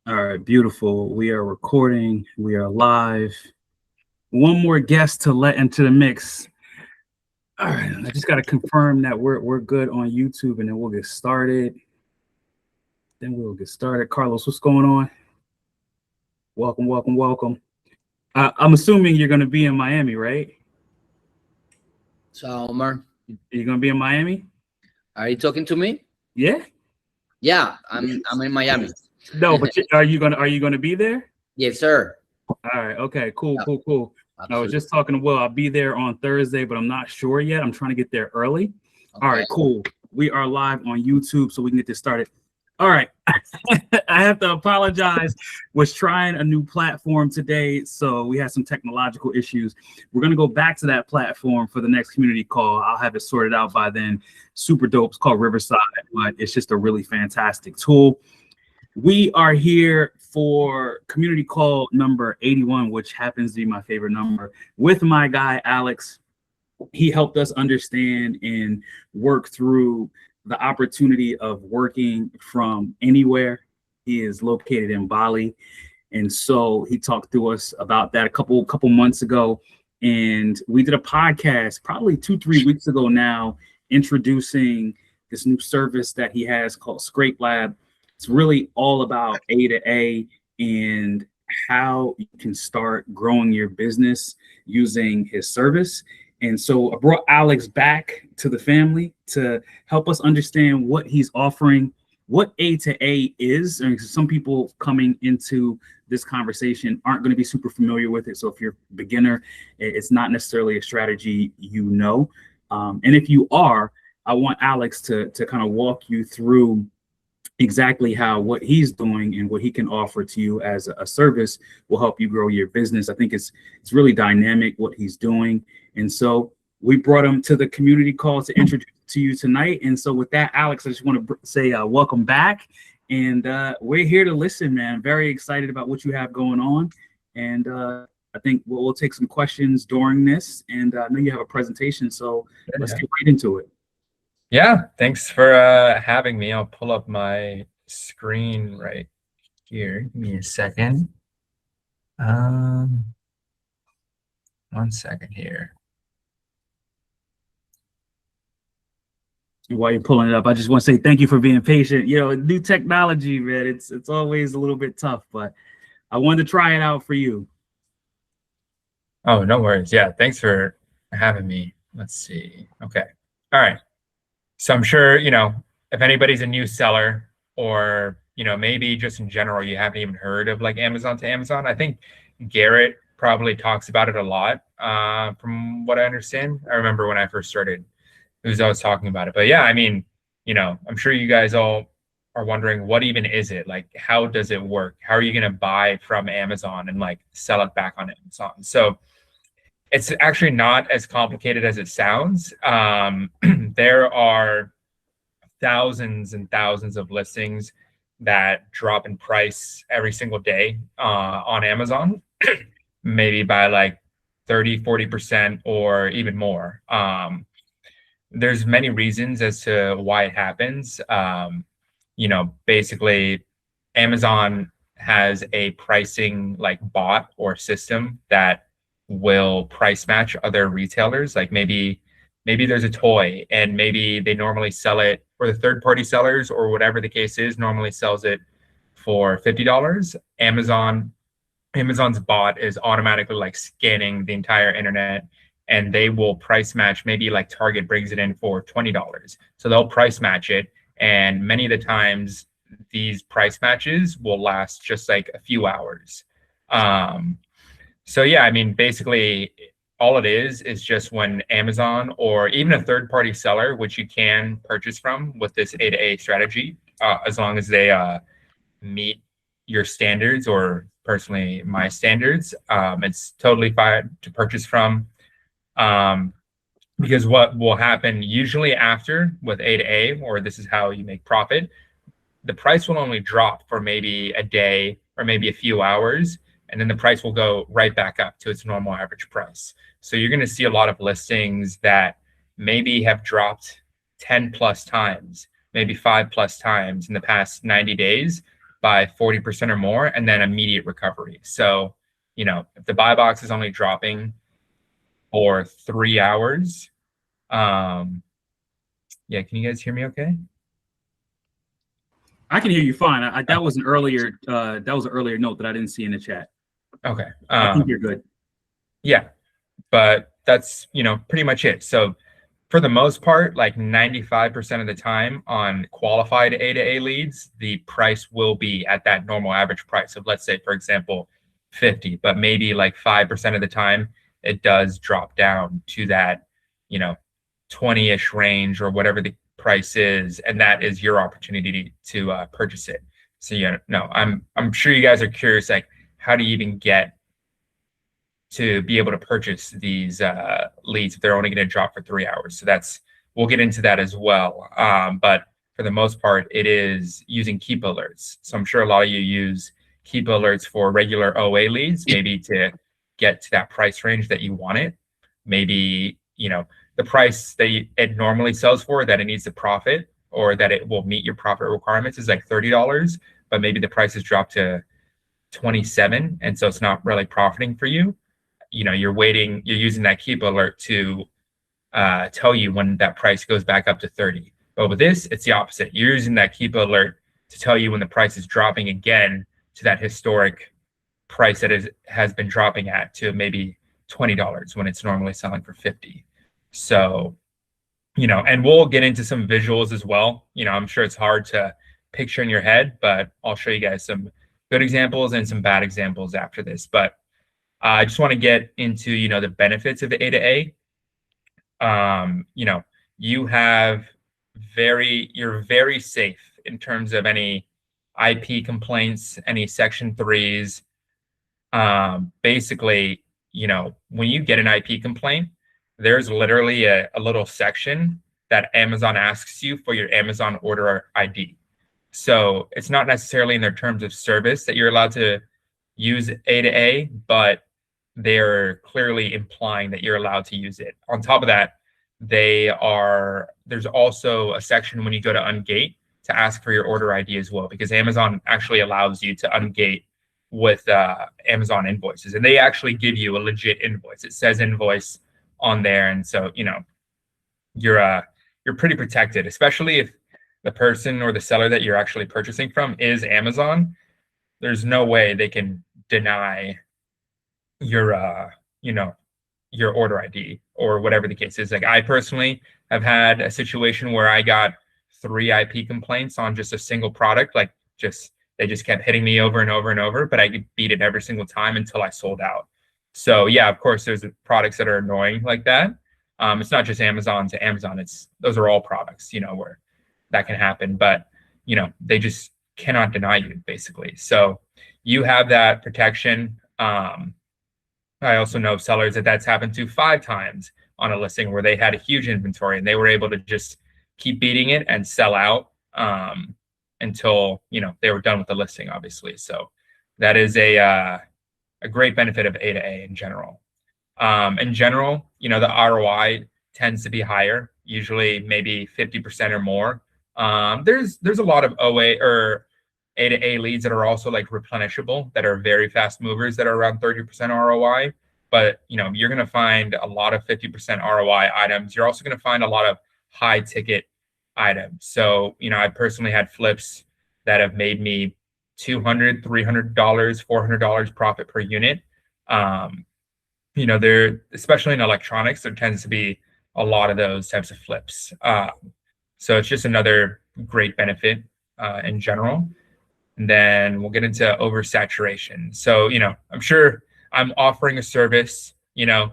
All right, beautiful. We are recording. We are live. One more guest to let into the mix. All right, I just got to confirm that we're good on YouTube, and then we'll get started. Carlos, what's going on? Welcome, welcome, welcome. I'm assuming you're going to be in Miami, right? So, Omar, You're going to be in Miami? are you talking to me? Yeah. Yeah, I'm in Miami. No, but are you gonna be there? Yes, sir. All right. Okay. Cool. Yeah, Cool. Cool. I was absolutely. just talking to Will. I'll be there on Thursday, but I'm not sure yet. I'm trying to get there early. All Okay. right. Cool. We are live on YouTube, so we can get this started. All right. I have to apologize. Was trying a new platform today, so we had some technological issues. We're gonna go back to that platform for the next community call. I'll have it sorted out by then. Super dope. It's called Riverside, but it's just a really fantastic tool. We are here for community call number 81, which happens to be my favorite number, with my guy, Alex. He helped us understand and work through the opportunity of working from anywhere. He is located in Bali. And so he talked to us about that a couple months ago. And we did a podcast probably 2-3 weeks ago now, introducing this new service that he has called Scrape Lab. It's really all about A to A and how you can start growing your business using his service. And so I brought Alex back to the family to help us understand what he's offering, what A to A is. And some people coming into this conversation aren't going to be super familiar with it. So if you're a beginner, it's not necessarily a strategy you know. And if you are, I want Alex to kind of walk you through exactly how what he's doing and what he can offer to you as a service will help you grow your business. I think it's really dynamic what he's doing. And so we brought him to the community call to introduce to you tonight. And so with that, Alex, I just want to say welcome back. And we're here to listen, man. Very excited about what you have going on. And I think we'll take some questions during this. And I know you have a presentation, so let's get right into it. Yeah, thanks for having me. I'll pull up my screen right here. Give me a second. 1 second here. While you're pulling it up, I just want to say thank you for being patient. You know, new technology, man, it's always a little bit tough, but I wanted to try it out for you. Oh, no worries. Yeah, thanks for having me. Let's see. Okay. All right. So I'm sure, if anybody's a new seller or, maybe just in general, you haven't even heard of like Amazon to Amazon. I think Garrett probably talks about it a lot, from what I understand. I remember when I first started, he was always talking about it. But yeah, I mean, I'm sure you guys all are wondering, what even is it? Like, how does it work? How are you going to buy from Amazon and like sell it back on Amazon? So it's actually not as complicated as it sounds. There are thousands and thousands of listings that drop in price every single day on Amazon, maybe by like 30-40% or even more. There's many reasons as to why it happens. Basically, Amazon has a pricing like bot or system that will price match other retailers. Like maybe there's a toy and maybe they normally sell it, or the third party sellers or whatever the case is normally sells it for $50. Amazon's bot is automatically like scanning the entire internet, and they will price match. Maybe like Target brings it in for $20. So they'll price match it. And many of the times these price matches will last just like a few hours. So yeah, I mean, basically all it is just when Amazon or even a third party seller, which you can purchase from with this A to A strategy, as long as they meet your standards or personally my standards, it's totally fine to purchase from. Because what will happen usually after with A to A, or this is how you make profit, the price will only drop for maybe a day or maybe a few hours, and then the price will go right back up to its normal average price. So you're going to see a lot of listings that maybe have dropped 10 plus times, maybe 5 plus times in the past 90 days, by 40% or more, and then immediate recovery. So, you know, if the buy box is only dropping for 3 hours, yeah, can you guys hear me okay? I can hear you fine. That was an earlier note that I didn't see in the chat. Okay. I think you're good. Yeah, but that's, you know, pretty much it. So for the most part, like 95% of the time on qualified A2A leads, the price will be at that normal average price of, let's say, for example, 50, but maybe like 5% of the time it does drop down to that, you know, 20-ish range or whatever the price is, and that is your opportunity to purchase it. So, you know, I'm sure you guys are curious, like, how do you even get to be able to purchase these leads if they're only going to drop for 3 hours? So we'll get into that as well. But for the most part, it is using Keepa alerts. So I'm sure a lot of you use Keepa alerts for regular OA leads, maybe to get to that price range that you want it. Maybe, you know, the price that it normally sells for, that it needs to profit or that it will meet your profit requirements, is like $30, but maybe the price has dropped to 27, and so it's not really profiting for you. You know, you're using that Keepa alert to tell you when that price goes back up to 30. But with this, it's the opposite. You're using that Keepa alert to tell you when the price is dropping again to that historic price that has been dropping at, to maybe $20 when it's normally selling for 50. So, you know, and we'll get into some visuals as well. You know, I'm sure it's hard to picture in your head, but I'll show you guys some good examples and some bad examples after this. But I just want to get into, you know, the benefits of A2A. You know, you're very safe in terms of any IP complaints, any Section 3s. Basically, you know, when you get an IP complaint, there's literally a little section that Amazon asks you for your Amazon order ID. So it's not necessarily in their terms of service that you're allowed to use A2A, but they're clearly implying that you're allowed to use it. On top of that, there's also a section when you go to ungate to ask for your order ID as well, because Amazon actually allows you to ungate with Amazon invoices, and they actually give you a legit invoice. It says invoice on there, and so, you know, you're pretty protected, especially if the person or the seller that you're actually purchasing from is Amazon. There's no way they can deny your you know, your order ID or whatever the case is. Like, I personally have had a situation where I got 3 IP complaints on just a single product. Like, they just kept hitting me over and over and over, but I beat it every single time until I sold out. So yeah, of course, there's products that are annoying like that. It's not just Amazon to Amazon. Those are all products, you know, where that can happen, but, you know, they just cannot deny you, basically. So you have that protection. I also know sellers that's happened to 5 times on a listing where they had a huge inventory and they were able to just keep beating it and sell out until, you know, they were done with the listing, obviously. So that is a great benefit of A2A in general. In general, you know, the ROI tends to be higher, usually maybe 50% or more. There's a lot of OA or A2A leads that are also like replenishable, that are very fast movers, that are around 30% ROI. But, you know, you're going to find a lot of 50% ROI items. You're also going to find a lot of high ticket items. So, you know, I personally had flips that have made me $200, $300, $400 profit per unit. You know, especially in electronics, there tends to be a lot of those types of flips. So it's just another great benefit in general. And then we'll get into oversaturation. So, you know, I'm sure I'm offering a service, you know,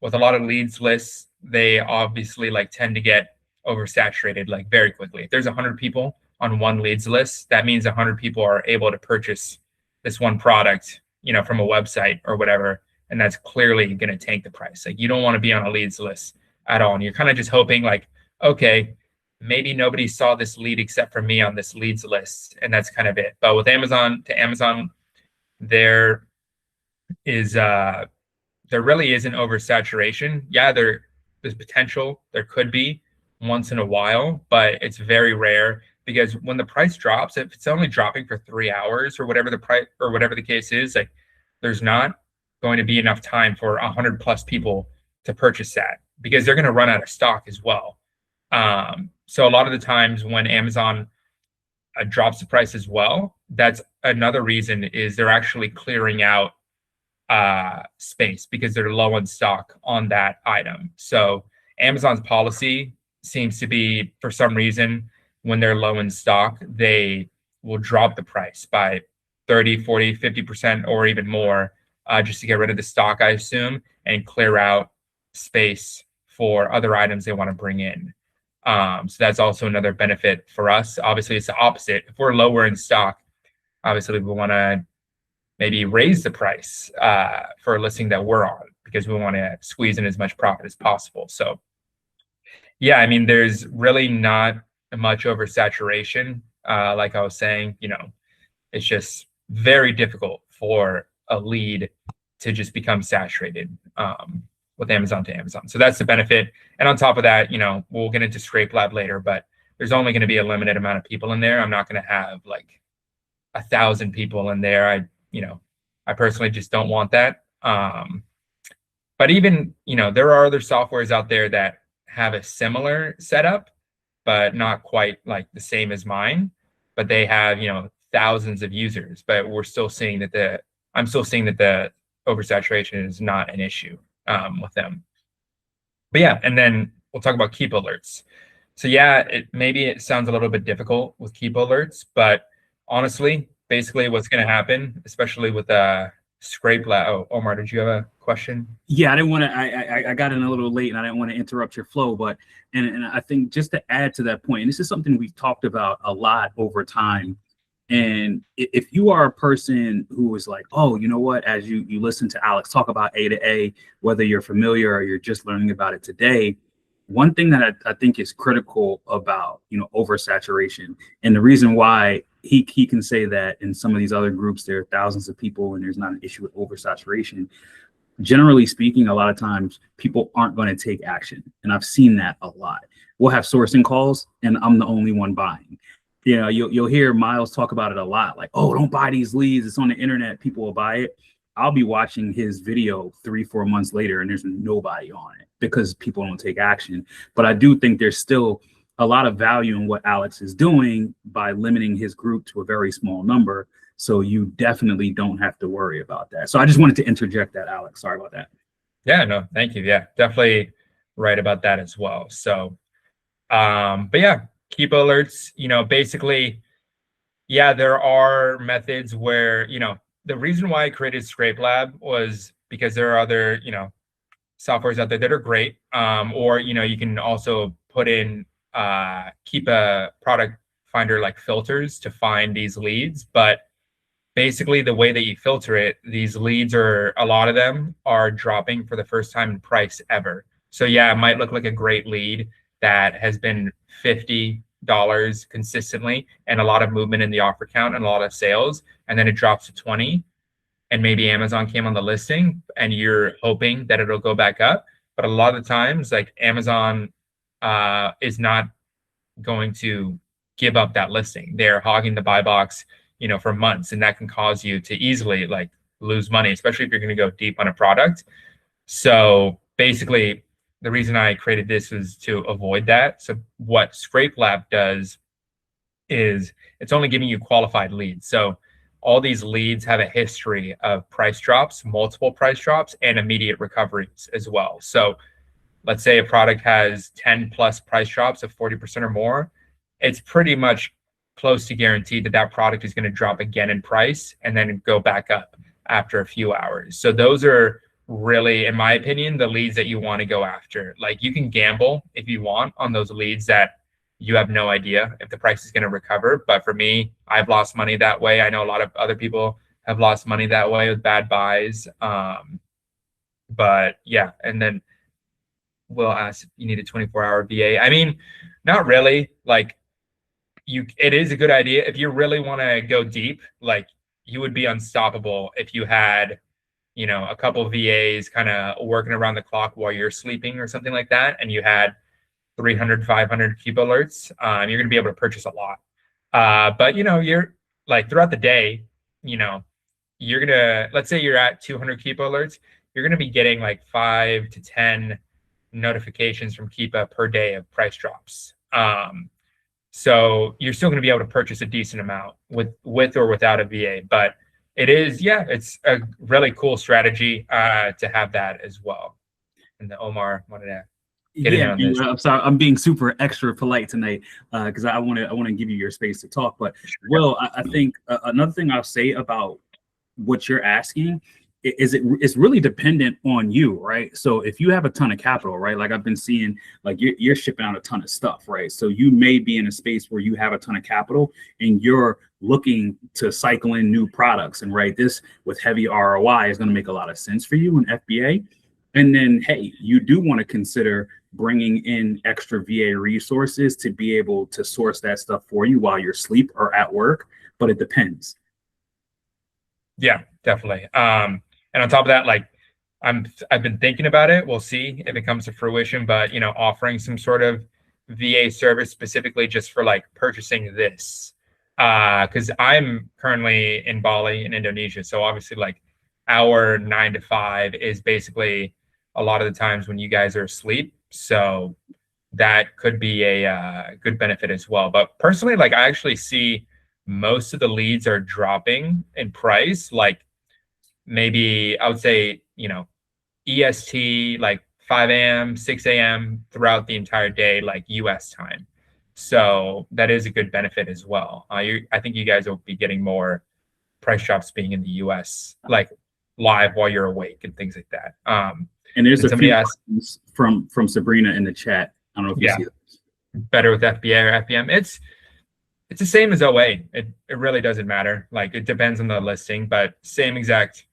with a lot of leads lists. They obviously like tend to get oversaturated like very quickly. If there's 100 people on one leads list, that means 100 people are able to purchase this one product, you know, from a website or whatever. And that's clearly going to tank the price. Like, you don't want to be on a leads list at all. And you're kind of just hoping like, okay, maybe nobody saw this lead except for me on this leads list, and that's kind of it. But with Amazon, there really isn't oversaturation. Yeah, there's potential. There could be once in a while, but it's very rare. because when the price drops, if it's only dropping for 3 hours or whatever the price or whatever the case is, like there's not going to be enough time for 100 plus people to purchase that, because they're going to run out of stock as well. So a lot of the times when Amazon drops the price as well, that's another reason is they're actually clearing out space because they're low on stock on that item. So Amazon's policy seems to be, for some reason, when they're low in stock, they will drop the price by 30, 40, 50%, or even more, just to get rid of the stock, I assume, and clear out space for other items they want to bring in. So that's also another benefit for us. Obviously, it's the opposite. If we're lower in stock, obviously we want to maybe raise the price for a listing that we're on, because we want to squeeze in as much profit as possible. So yeah, I mean, there's really not much oversaturation. Like I was saying, it's just very difficult for a lead to just become saturated with Amazon to Amazon. So that's the benefit. And on top of that, we'll get into Scrape Lab later, but there's only going to be a limited amount of people in there. I'm not going to have like 1,000 people in there. I personally just don't want that. But even, there are other softwares out there that have a similar setup, but not quite like the same as mine, but they have, thousands of users, but I'm still seeing that the oversaturation is not an issue with them. But yeah, and then we'll talk about Keepa alerts. So yeah, maybe it sounds a little bit difficult with Keepa alerts, but honestly, basically what's going to happen, especially with Scrape Lab. Oh, Omar, did you have a question? Yeah, I didn't want to. I got in a little late, and I didn't want to interrupt your flow. But and I think just to add to that point, and this is something we've talked about a lot over time. And if you are a person who is like, oh, you know what, as you listen to Alex talk about A2A, whether you're familiar or you're just learning about it today, one thing that I think is critical about, oversaturation, and the reason why he can say that in some of these other groups, there are thousands of people and there's not an issue with oversaturation. Generally speaking, a lot of times people aren't going to take action. And I've seen that a lot. We'll have sourcing calls and I'm the only one buying. You'll hear Miles talk about it a lot, like, oh, don't buy these leads. It's on the internet. People will buy it. I'll be watching his video 3-4 months later and there's nobody on it because people don't take action. But I do think there's still a lot of value in what Alex is doing by limiting his group to a very small number. So you definitely don't have to worry about that. So I just wanted to interject that, Alex. Sorry about that. Yeah, no, thank you. Yeah, definitely right about that as well. So, but yeah, Keepa alerts, basically, yeah, there are methods where, the reason why I created Scrape Lab was because there are other, softwares out there that are great. Or, you can also put in Keepa product finder like filters to find these leads. But basically the way that you filter it, these leads a lot of them are dropping for the first time in price ever. So yeah, it might look like a great lead that has been $50 consistently and a lot of movement in the offer count and a lot of sales, and then it drops to 20, and maybe Amazon came on the listing and you're hoping that it'll go back up. But a lot of the times, like Amazon is not going to give up that listing. They're hogging the buy box, for months, and that can cause you to easily like lose money, especially if you're going to go deep on a product. So basically, the reason I created this was to avoid that. So what Scrape Lab does is it's only giving you qualified leads. So all these leads have a history of price drops, multiple price drops, and immediate recoveries as well. So let's say a product has 10 plus price drops of 40% or more. It's pretty much close to guaranteed that that product is going to drop again in price and then go back up after a few hours. So those are really, in my opinion, the leads that you want to go after. Like you can gamble if you want on those leads that you have no idea if the price is going to recover. But for me, I've lost money that way. I know a lot of other people have lost money that way with bad buys. But yeah, and then Will ask if you need a 24-hour VA. I mean, not really. Like it is a good idea if you really want to go deep. Like you would be unstoppable if you had, a couple of VAs kind of working around the clock while you're sleeping or something like that, and you had 300, 500 Keepa alerts. You're going to be able to purchase a lot. But you're like throughout the day, you're gonna, let's say you're at 200 Keepa alerts, you're gonna be getting like 5 to 10 notifications from Keepa per day of price drops. So you're still gonna be able to purchase a decent amount with or without a VA, but it's a really cool strategy to have that as well. And Omar wanted to get in on this. I'm sorry, I'm being super extra polite tonight because I want to give you your space to talk. But Will, I think another thing I'll say about what you're asking is it's really dependent on you, right? So if you have a ton of capital, right, like I've been seeing, like you're shipping out a ton of stuff, right? So you may be in a space where you have a ton of capital and you're looking to cycle in new products, and right, this with heavy ROI is going to make a lot of sense for you in FBA. And then, hey, you do want to consider bringing in extra VA resources to be able to source that stuff for you while you're asleep or at work, but it depends. Yeah, definitely. And on top of that, like I've been thinking about it. We'll see if it comes to fruition, but offering some sort of VA service specifically just for like purchasing this. Because I'm currently in Bali in Indonesia. So obviously like our 9 to 5 is basically a lot of the times when you guys are asleep. So that could be a good benefit as well. But personally, like I actually see most of the leads are dropping in price. Like maybe I would say, EST, like 5 a.m., 6 a.m. throughout the entire day, like US time. So that is a good benefit as well. I think you guys will be getting more price drops being in the US, like live while you're awake and things like that. And there's a few questions from Sabrina in the chat. I don't know if you see those. Better with FBA or FBM. It's the same as OA. It really doesn't matter. Like it depends on the listing, but same exact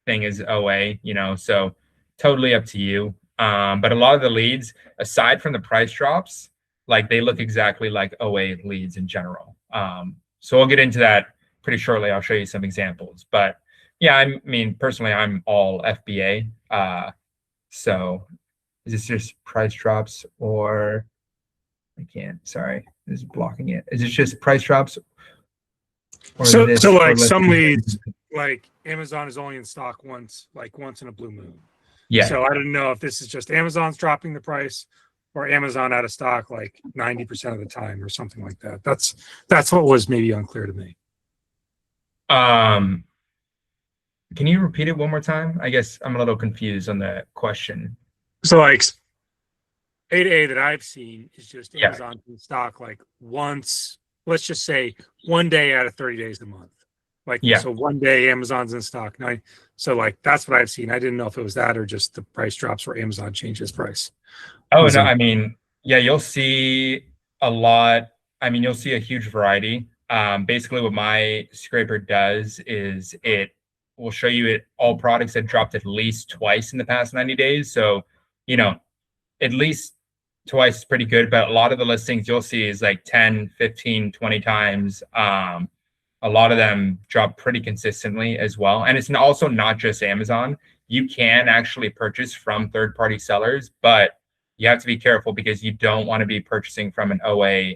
thing as OA, so totally up to you. But a lot of the leads, aside from the price drops, like they look exactly like OA leads in general. So we'll get into that pretty shortly. I'll show you some examples. But yeah, I mean, personally, I'm all FBA. So is this just price drops or I can't, sorry, this is blocking it. Is it just price drops? So like some leads, like Amazon is only in stock once in a blue moon. Yeah. So I don't know if this is just Amazon's dropping the price or Amazon out of stock like 90% of the time or something like that. That's what was maybe unclear to me. Can you repeat it one more time? I guess I'm a little confused on the question. So like A2A that I've seen is just Amazon in stock like once, let's just say one day out of 30 days a month. So one day Amazon's in stock. So like that's what I've seen. I didn't know if it was that or just the price drops where Amazon changes price. Oh, no, I mean, yeah, you'll see a lot. I mean, you'll see a huge variety. Basically what my scraper does is it will show you all products that dropped at least twice in the past 90 days. So, at least twice is pretty good, but a lot of the listings you'll see is like 10, 15, 20 times. A lot of them drop pretty consistently as well. And it's also not just Amazon. You can actually purchase from third-party sellers, but you have to be careful because you don't want to be purchasing from an OA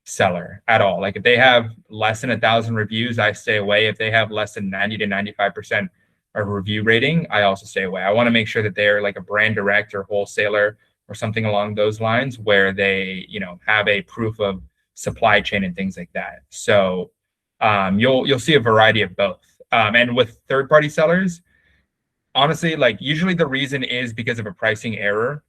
seller at all. Like if they have less than 1,000 reviews, I stay away. If they have less than 90 to 95% of review rating, I also stay away. I want to make sure that they're like a brand direct or wholesaler or something along those lines where they, have a proof of supply chain and things like that. So you'll see a variety of both. And with third-party sellers, honestly, like usually the reason is because of a pricing error.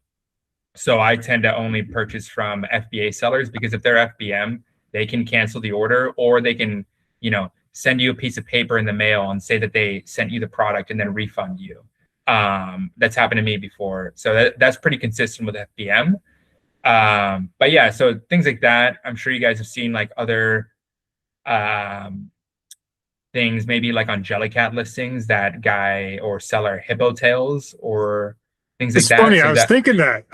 So I tend to only purchase from FBA sellers because if they're FBM, they can cancel the order or they can, send you a piece of paper in the mail and say that they sent you the product and then refund you. That's happened to me before. So that's pretty consistent with FBM. But yeah, so things like that. I'm sure you guys have seen like other things, maybe like on Jellycat listings, that guy or seller hippo tails or things like that. It's funny. So I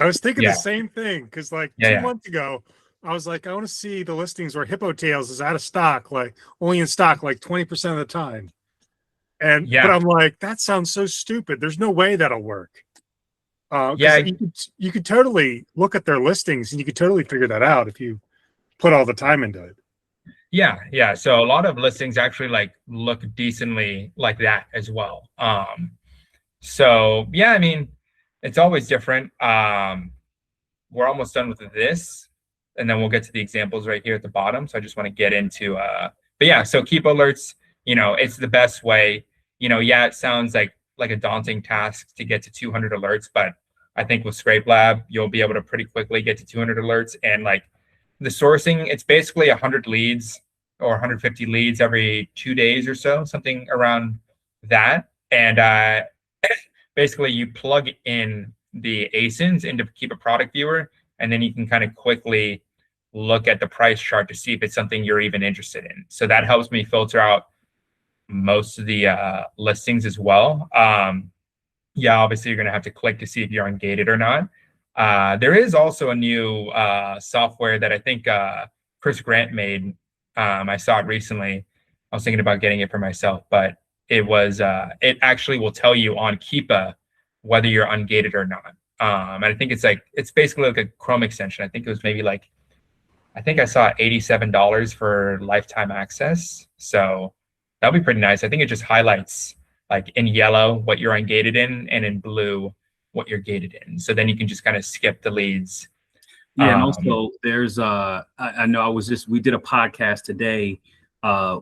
was thinking the same thing because like 2 months ago, I was like, I want to see the listings where hippo tails is out of stock, like only in stock like 20% of the time. And but I'm like, that sounds so stupid. There's no way that'll work. You could totally look at their listings and you could totally figure that out if you put all the time into it. Yeah. So a lot of listings actually like look decently like that as well. So yeah, I mean, it's always different. We're almost done with this, and then we'll get to the examples right here at the bottom. So I just want to get into but yeah, so Keepa alerts, it's the best way. Yeah, it sounds like a daunting task to get to 200 alerts, but I think with Scrape Lab, you'll be able to pretty quickly get to 200 alerts. And like the sourcing, it's basically 100 leads or 150 leads every 2 days or so, something around that. And basically you plug in the ASINs into Keepa product viewer, and then you can kind of quickly look at the price chart to see if it's something you're even interested in. So that helps me filter out most of the listings as well. Yeah, obviously you're going to have to click to see if you're ungated or not. There is also a new software that I think Chris Grant made. I saw it recently. I was thinking about getting it for myself, but it actually will tell you on Keepa whether you're ungated or not. And I think it's basically like a Chrome extension. I think it was maybe I think I saw $87 for lifetime access. So that'll be pretty nice. I think it just highlights like in yellow what you're ungated in, and in blue what you're gated in. So then you can just kind of skip the leads. Yeah, and also there's I know we did a podcast today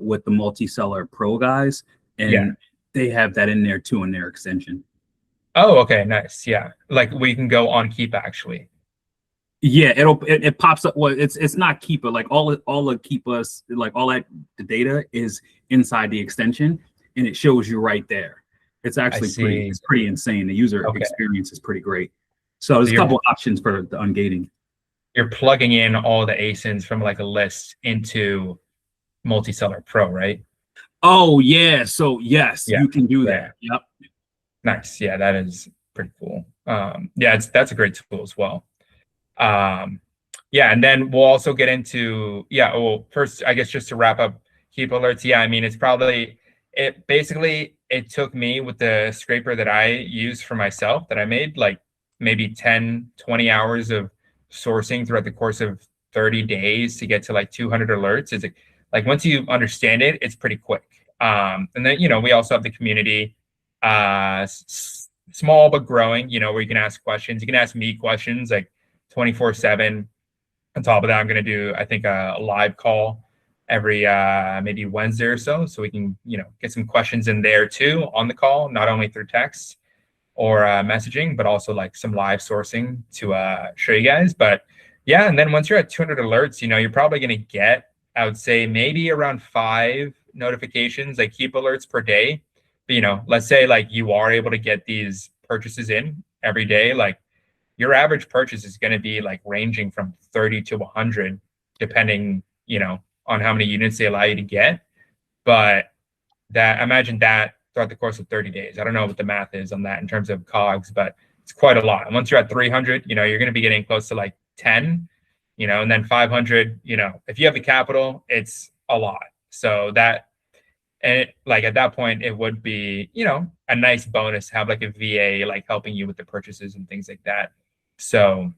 with the multi-seller pro guys, and they have that in there too in their extension. Oh, okay, nice. Yeah, like we can go on Keepa actually. Yeah, it pops up. Well, it's not Keepa. Like all of Keepa's, like all that the data is inside the extension, and it shows you right there. It's actually pretty insane. The user experience is pretty great. So there's a couple options for the ungating. You're plugging in all the ASINs from like a list into Multi-Seller Pro, right? Oh yeah. So yes, you can do that. Yep. Nice. Yeah, that is pretty cool. Yeah, that's a great tool as well. Yeah, and then we'll also get into well, first, I guess just to wrap up Keepa alerts. Yeah, I mean, it took me with the scraper that I use for myself that I made like maybe 10-20 hours of sourcing throughout the course of 30 days to get to like 200 alerts. Is like once you understand it, it's pretty quick. And then we also have the community, small but growing, where you can ask questions. You can ask me questions like 24/7. On top of that, I'm going to do, I think, a live call every maybe Wednesday or so we can get some questions in there too on the call, not only through text or messaging, but also like some live sourcing to show you guys. But yeah, and then once you're at 200 alerts, you're probably going to get, I would say, maybe around 5 notifications, like Keep alerts per day. But let's say like you are able to get these purchases in every day, like your average purchase is going to be like ranging from 30 to 100, depending, on how many units they allow you to get. But imagine that throughout the course of 30 days. I don't know what the math is on that in terms of COGS, but it's quite a lot. And once you're at 300, you're going to be getting close to like 10, and then 500, if you have the capital, it's a lot. So like at that point, it would be, a nice bonus to have like a VA, like helping you with the purchases and things like that. So,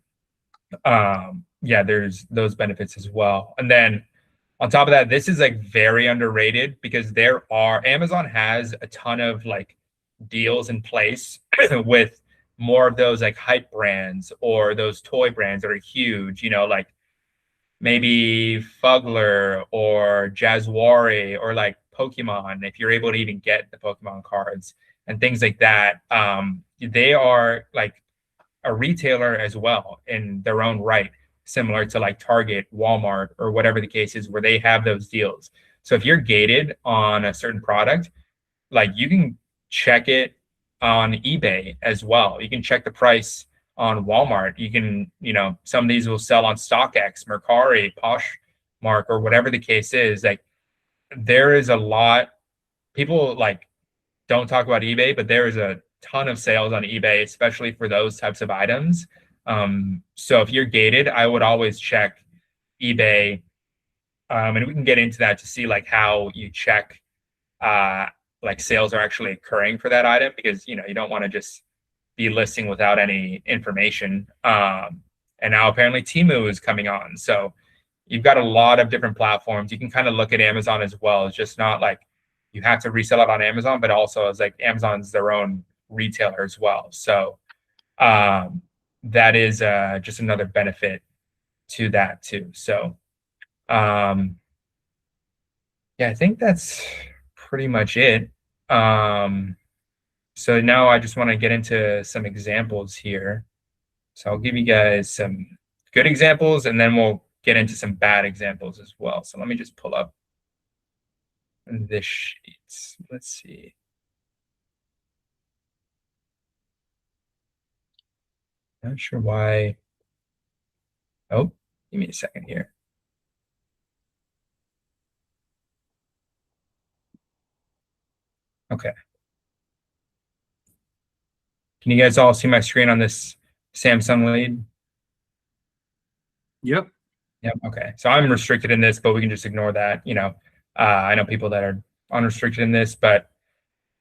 yeah, there's those benefits as well. And then on top of that, this is like very underrated because Amazon has a ton of like deals in place with more of those like hype brands or those toy brands that are huge, like maybe Fugler or Jazwari or like Pokemon, if you're able to even get the Pokemon cards and things like that. They are like a retailer as well in their own right, similar to like Target, Walmart, or whatever the case is, where they have those deals. So if you're gated on a certain product, like you can check it on eBay as well. You can check the price on Walmart. You can, some of these will sell on StockX, Mercari, Poshmark, or whatever the case is. Like there is a lot, people like don't talk about eBay, but there is a ton of sales on eBay, especially for those types of items. So if you're gated, I would always check eBay. And we can get into that to see like how you check like sales are actually occurring for that item, because you don't want to just be listing without any information. And now apparently Temu is coming on. So you've got a lot of different platforms. You can kind of look at Amazon as well. It's just not like you have to resell it on Amazon, but also it's like Amazon's their own retailer as well. So that is just another benefit to that too. So yeah, I think that's pretty much it. So now I just want to get into some examples here. So I'll give you guys some good examples, and then we'll get into some bad examples as well. So let me just pull up this sheet. Let's see. Not sure why. Oh, give me a second here. Okay. Can you guys all see my screen on this Samsung lead? Yep. Yep. Okay. So I'm restricted in this, but we can just ignore that. You know, I know people that are unrestricted in this, but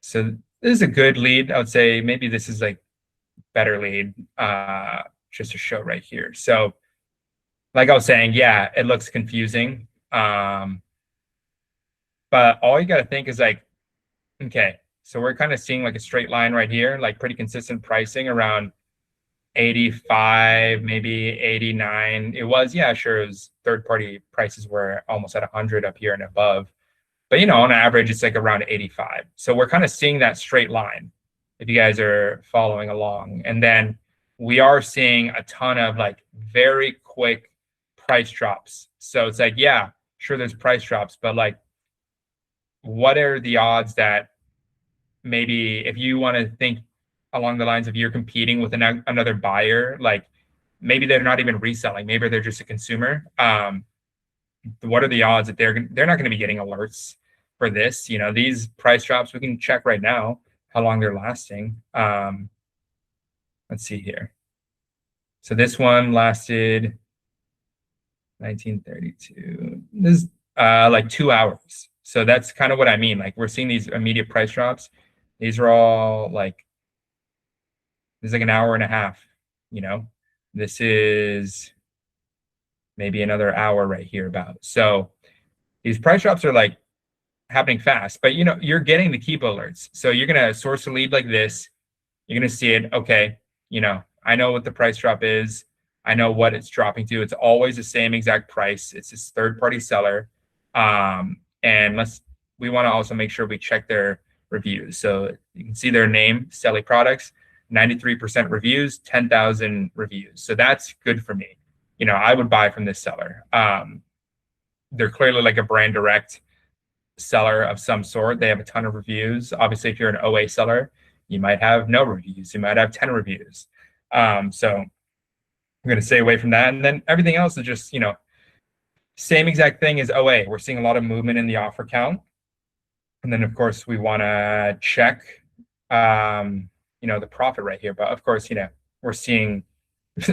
so this is a good lead. I would say maybe this is like better lead, just to show right here. So like I was saying, yeah, it looks confusing. But all you got to think is like, okay, so we're kind of seeing like a straight line right here, like pretty consistent pricing around 85, maybe 89. It was, yeah, sure. It was third-party prices were almost at 100 up here and above. But, you know, on average, it's like around 85. So we're kind of seeing that straight line, if you guys are following along. And then we are seeing a ton of like very quick price drops. So it's like, yeah, sure, there's price drops, but like, what are the odds that maybe if you want to think along the lines of you're competing with another buyer, like maybe they're not even reselling, maybe they're just a consumer. What are the odds that they're not going to be getting alerts for this? You know, these price drops, we can check right now how long they're lasting. Let's see here. So this one lasted 1932. This is like 2 hours. So that's kind of what I mean. Like we're seeing these immediate price drops. These are all like, this is like an hour and a half, you know, this is maybe another hour right here about. So these price drops are like happening fast, but you know, you're getting the Keepa alerts. So you're going to source a lead like this. You're going to see it. Okay. You know, I know what the price drop is. I know what it's dropping to. It's always the same exact price. It's this third-party seller. And we want to also make sure we check their reviews. So you can see their name, Selly Products, 93% reviews, 10,000 reviews. So that's good for me. You know, I would buy from this seller. They're clearly like a brand direct seller of some sort. They have a ton of reviews. Obviously, if you're an OA seller, you might have no reviews. You might have 10 reviews. So I'm going to stay away from that. And then everything else is just, you know, same exact thing as OA. We're seeing a lot of movement in the offer count. And then, of course, we want to check, you know, the profit right here. But of course, you know, we're seeing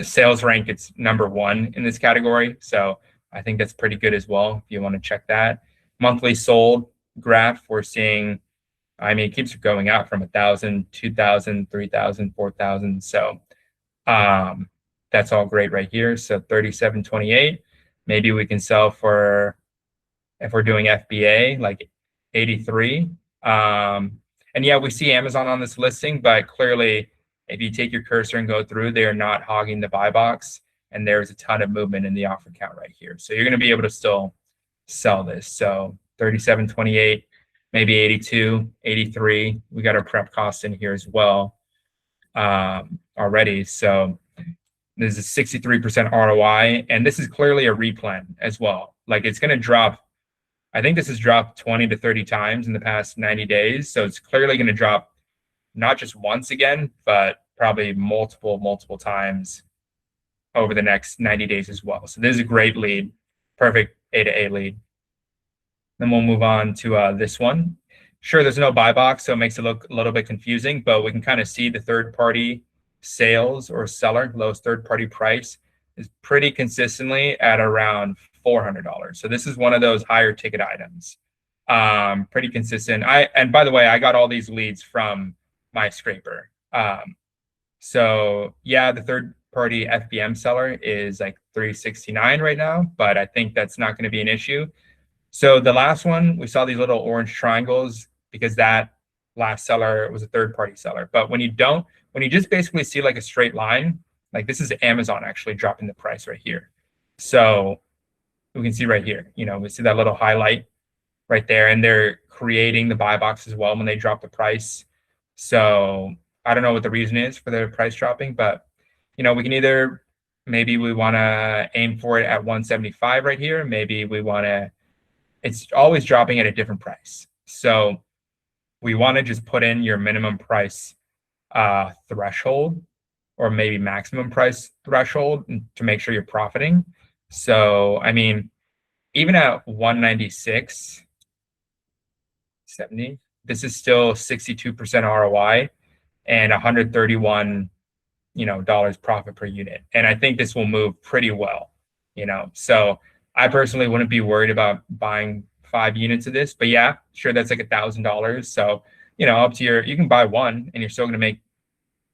sales rank, it's #1 in this category. So I think that's pretty good as well, if you want to check that. Monthly sold graph, we're seeing, I mean, it keeps going out from 1,000, 2,000, 3,000, 4,000. So that's all great right here. So 37.28. Maybe we can sell for, if we're doing FBA, like 83. And yeah, we see Amazon on this listing, but clearly if you take your cursor and go through, they are not hogging the buy box, and there's a ton of movement in the offer count right here. So you're going to be able to still sell this. So 37.28, maybe 82, 83. We got our prep costs in here as well already. So this is 63% ROI, and this is clearly a replen as well. Like it's going to drop. I think this has dropped 20 to 30 times in the past 90 days. So it's clearly going to drop not just once again, but probably multiple times over the next 90 days as well. So this is a great lead, perfect A to A lead. Then we'll move on to this one. Sure, there's no buy box, so it makes it look a little bit confusing, but we can kind of see the third-party sales or seller, lowest third-party price is pretty consistently at around $400. So this is one of those higher ticket items. Pretty consistent. And by the way, I got all these leads from my scraper. So yeah, the third party FBM seller is like $369 right now, but I think that's not going to be an issue. So the last one, we saw these little orange triangles because that last seller was a third party seller. But when you just basically see like a straight line, like this is Amazon actually dropping the price right here. So we can see right here, we see that little highlight right there, and they're creating the buy box as well when they drop the price. So I don't know what the reason is for the price dropping, but we can either, maybe we want to aim for it at 175 right here. Maybe we want to, it's always dropping at a different price. So we want to just put in your minimum price threshold, or maybe maximum price threshold, to make sure you're profiting. So, I mean, even at 196.70, this is still 62% ROI and 131 dollars profit per unit. And I think this will move pretty well, so I personally wouldn't be worried about buying 5 units of this, but yeah, sure, that's like $1,000. So, up to you can buy one and you're still going to make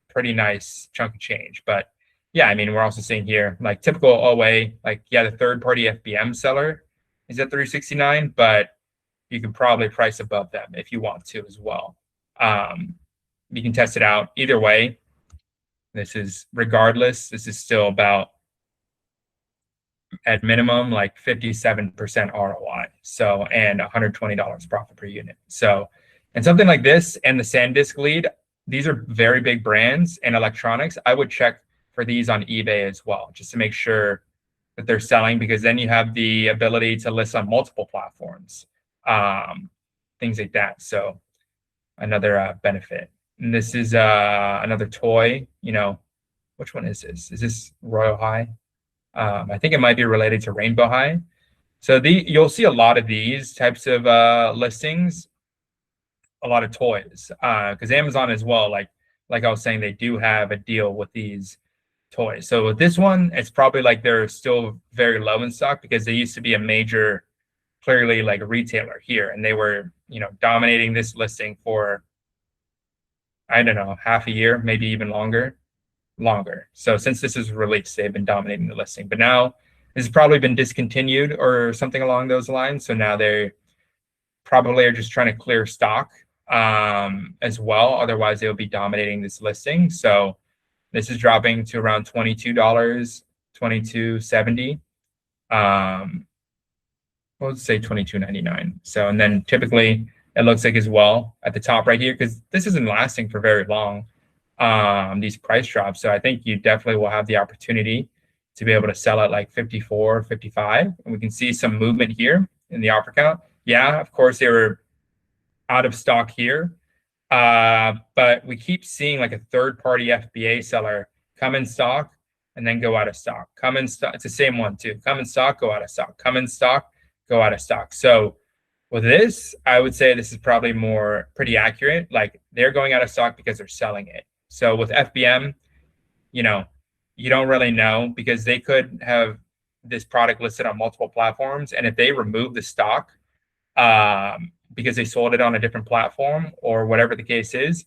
pretty nice chunk of change. But yeah, I mean, we're also seeing here, like typical OA, like, yeah, the third party FBM seller is at 369, but you can probably price above them if you want to as well. You can test it out either way. This is still about, at minimum, like 57% ROI. So, and $120 profit per unit. So, and something like this and the SanDisk lead, these are very big brands and electronics. I would check for these on eBay as well, just to make sure that they're selling, because then you have the ability to list on multiple platforms, things like that. So another benefit. And this is another toy, which one is this? Is this Royal High? I think it might be related to Rainbow High. So you'll see a lot of these types of listings, a lot of toys, because Amazon as well, like I was saying, they do have a deal with these toys. So with this one, it's probably like they're still very low in stock, because they used to be a major, clearly like a retailer here, and they were, dominating this listing for, I don't know, half a year, maybe even longer. So since this is released, they've been dominating the listing, but now this has probably been discontinued or something along those lines. So now they probably are just trying to clear stock as well. Otherwise, they'll be dominating this listing. So this is dropping to around $22, $22.70. Let's say $22.99. So, and then typically it looks like as well at the top right here, because this isn't lasting for very long, these price drops. So I think you definitely will have the opportunity to be able to sell at like 54, 55. And we can see some movement here in the offer count. Yeah, of course, they were out of stock here. But we keep seeing like a third-party FBA seller come in stock and then go out of stock. Come in stock. It's the same one too. Come in stock, go out of stock. Come in stock, go out of stock. So with this, I would say this is probably pretty accurate. Like, they're going out of stock because they're selling it. So with FBM, you don't really know, because they could have this product listed on multiple platforms, and if they remove the stock because they sold it on a different platform or whatever the case is,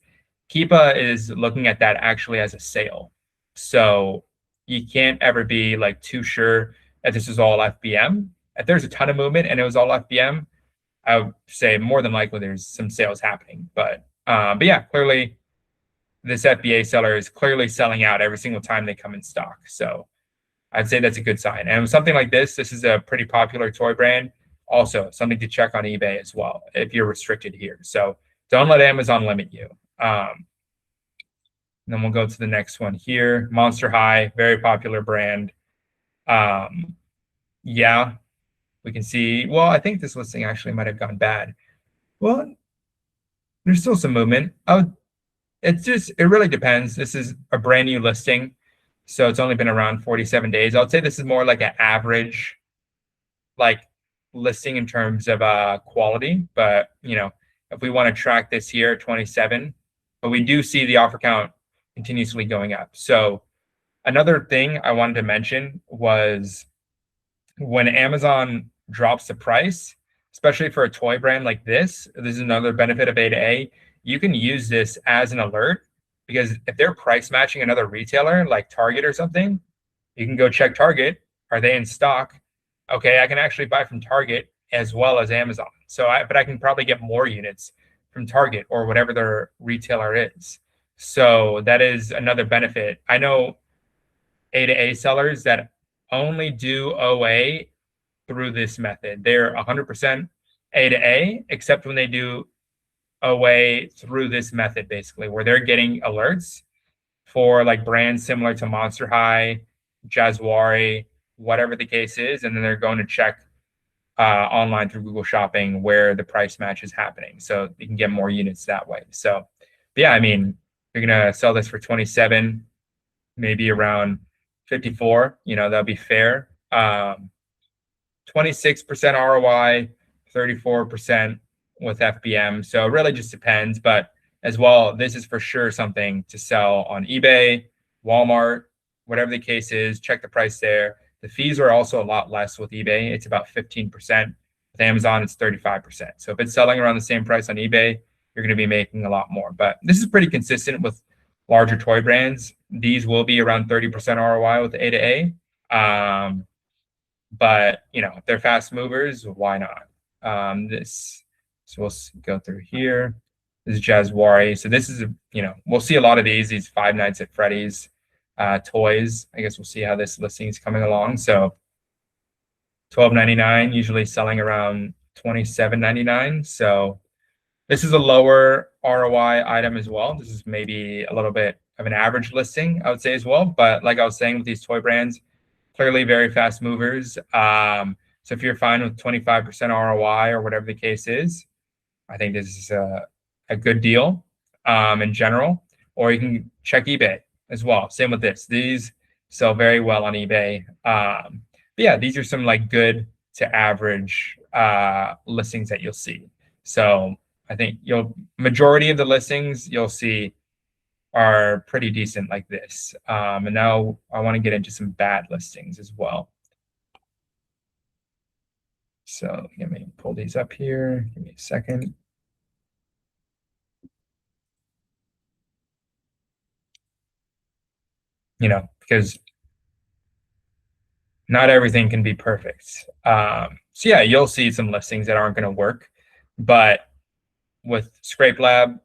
Keepa is looking at that actually as a sale. So you can't ever be like too sure that this is all FBM. If there's a ton of movement and it was all FBM, I would say more than likely there's some sales happening. But yeah, clearly this FBA seller is clearly selling out every single time they come in stock. So I'd say that's a good sign. And with something like this is a pretty popular toy brand. Also something to check on eBay as well if you're restricted here. So don't let Amazon limit you. And then we'll go to the next one here. Monster High, very popular brand. Yeah, we can see, well, I think this listing actually might have gone bad. Well, there's still some movement. It really depends. This is a brand new listing, so it's only been around 47 days. I would say this is more like an average like listing in terms of quality. But if we want to track this here at 27, but we do see the offer count continuously going up. So another thing I wanted to mention was when Amazon drops the price, especially for a toy brand like this is another benefit of A2A. You can use this as an alert because if they're price matching another retailer like Target or something, you can go check Target. Are they in stock? Okay, I can actually buy from Target as well as Amazon. But I can probably get more units from Target or whatever their retailer is. So that is another benefit. I know A2A sellers that only do OA through this method. They're 100% A2A, except when they do OA through this method, basically, where they're getting alerts for like brands similar to Monster High, Jazzwari, whatever the case is, and then they're going to check online through Google Shopping where the price match is happening, so you can get more units that way. So, yeah, I mean, you're gonna sell this for 27, maybe around 54. That'll be fair. 26% ROI, 34% with FBM. So it really just depends. But as well, this is for sure something to sell on eBay, Walmart, whatever the case is. Check the price there. The fees are also a lot less with eBay. It's about 15%. With Amazon, it's 35%. So if it's selling around the same price on eBay, you're going to be making a lot more. But this is pretty consistent with larger toy brands. These will be around 30% ROI with A2A. But if they're fast movers, why not? So we'll go through here. This is Jazzwari. So this is we'll see a lot of these Five Nights at Freddy's toys. I guess we'll see how this listing is coming along. So $12.99, usually selling around $27.99. So this is a lower ROI item as well. This is maybe a little bit of an average listing, I would say as well. But like I was saying with these toy brands, clearly very fast movers. So if you're fine with 25% ROI or whatever the case is, I think this is a good deal in general. Or you can check eBay as well. Same with this. These sell very well on eBay. But yeah, these are some like good to average listings that you'll see. So I think majority of the listings you'll see are pretty decent like this. And now I want to get into some bad listings as well. So let me pull these up here. Give me a second. Because not everything can be perfect. So yeah, you'll see some listings that aren't going to work. But with Scrape Lab,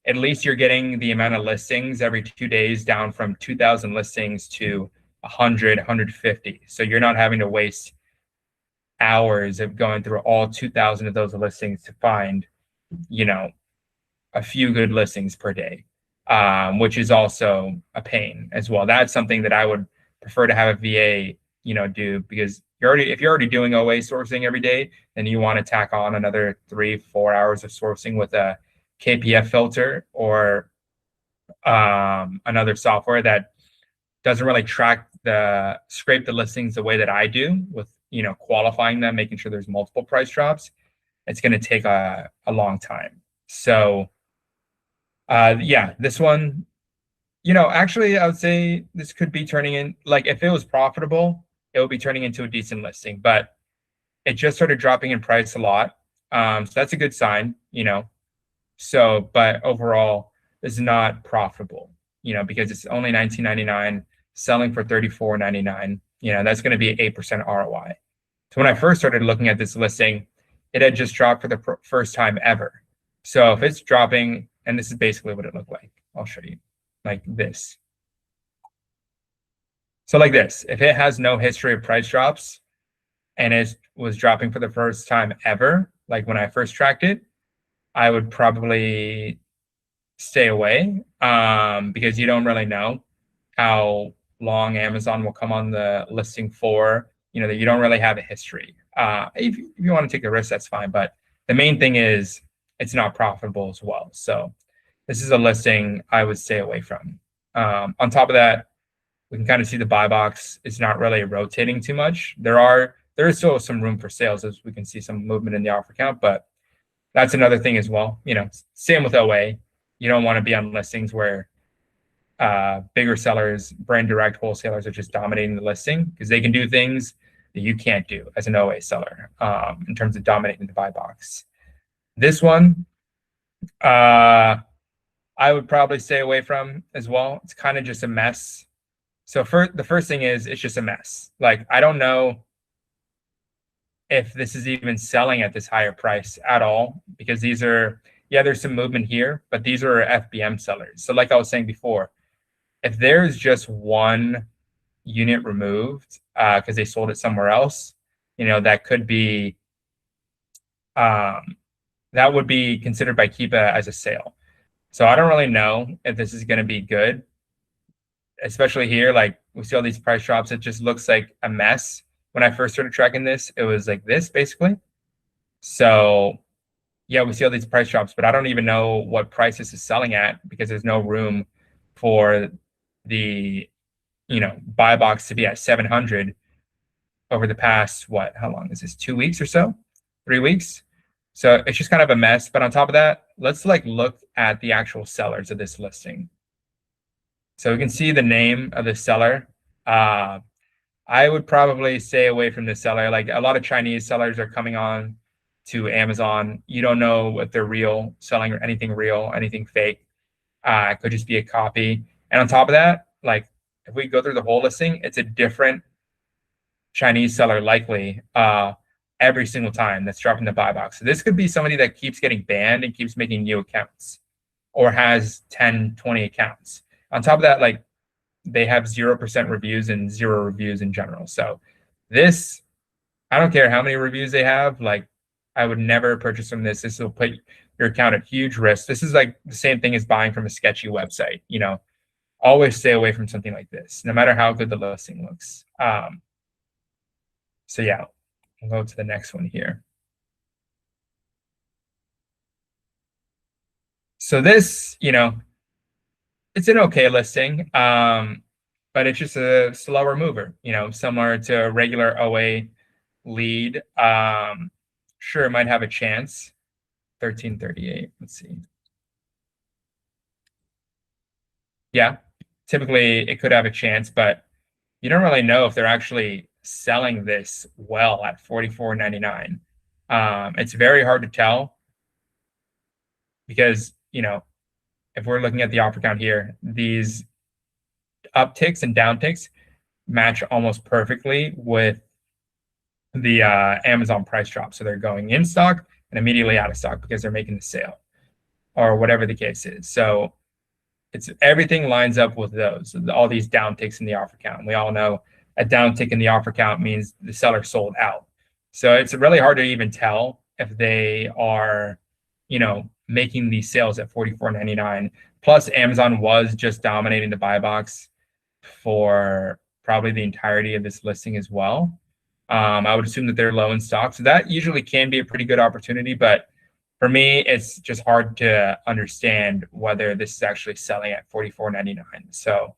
at least you're getting the amount of listings every 2 days down from 2,000 listings to 100, 150. So you're not having to waste hours of going through all 2,000 of those listings to find, a few good listings per day, which is also a pain as well. That's something that I would prefer to have a VA, do, because if you're already doing OA sourcing every day, then you want to tack on another 3-4 hours of sourcing with a KPF filter or another software that doesn't really scrape the listings the way that I do with, qualifying them, making sure there's multiple price drops. It's going to take a long time. So yeah, this one, actually I would say this could be turning in, like if it was profitable, it would be turning into a decent listing, but it just started dropping in price a lot. So that's a good sign, So, but overall, this is not profitable, because it's only $19.99, selling for $34.99. That's going to be 8% ROI. So when I first started looking at this listing, it had just dropped for the first time ever. So if it's dropping, and this is basically what it looked like, I'll show you, like this. So like this, if it has no history of price drops and it was dropping for the first time ever, like when I first tracked it, I would probably stay away because you don't really know how long Amazon will come on the listing for, that you don't really have a history. If you want to take a risk, that's fine. But the main thing is it's not profitable as well. So this is a listing I would stay away from. On top of that, we can kind of see the buy box is not really rotating too much. There is still some room for sales, as we can see some movement in the offer count, but that's another thing as well. Same with OA. You don't want to be on listings where bigger sellers, brand direct wholesalers are just dominating the listing, because they can do things that you can't do as an OA seller in terms of dominating the buy box. This one, I I would probably stay away from as well. It's kind of just a mess. So the first thing is it's just a mess. Like, I don't know if this is even selling at this higher price at all, because these are, yeah, there's some movement here, but these are FBM sellers. So like I was saying before, if there's just one unit removed because they sold it somewhere else, that could be, that would be considered by Keepa as a sale. So I don't really know if this is going to be good, especially here. Like, we see all these price drops. It just looks like a mess. When I first started tracking this, it was like this basically. So yeah, we see all these price drops, but I don't even know what price this is selling at, because there's no room for the, buy box to be at 700 over the past, how long is this? 2 weeks or so? 3 weeks? So it's just kind of a mess. But on top of that, let's look at the actual sellers of this listing. So we can see the name of the seller. I would probably stay away from this seller. Like, a lot of Chinese sellers are coming on to Amazon. You don't know if they're real, selling or anything real, anything fake. It could just be a copy. And on top of that, like, if we go through the whole listing, it's a different Chinese seller likely every single time that's dropping the buy box. So this could be somebody that keeps getting banned and keeps making new accounts, or has 10, 20 accounts. On top of that, like, they have 0% reviews and 0 reviews in general. So this, I don't care how many reviews they have, like, I would never purchase from this. This will put your account at huge risk. This is like the same thing as buying from a sketchy website. Always stay away from something like this, no matter how good the listing looks. So yeah, we'll go to the next one here. So this, it's an okay listing, but it's just a slower mover, similar to a regular OA lead. Sure, it might have a chance. 1338, let's see. Yeah, typically it could have a chance, but you don't really know if they're actually selling this well at $44.99. It's very hard to tell, because, if we're looking at the offer count here, these upticks and downticks match almost perfectly with the Amazon price drop. So they're going in stock and immediately out of stock because they're making the sale, or whatever the case is. So everything lines up with those, all these downticks in the offer count. And we all know a downtick in the offer count means the seller sold out. So it's really hard to even tell if they are, making these sales at $44.99. Plus, Amazon was just dominating the buy box for probably the entirety of this listing as well. I would assume that they're low in stock. So that usually can be a pretty good opportunity. But for me, it's just hard to understand whether this is actually selling at $44.99. So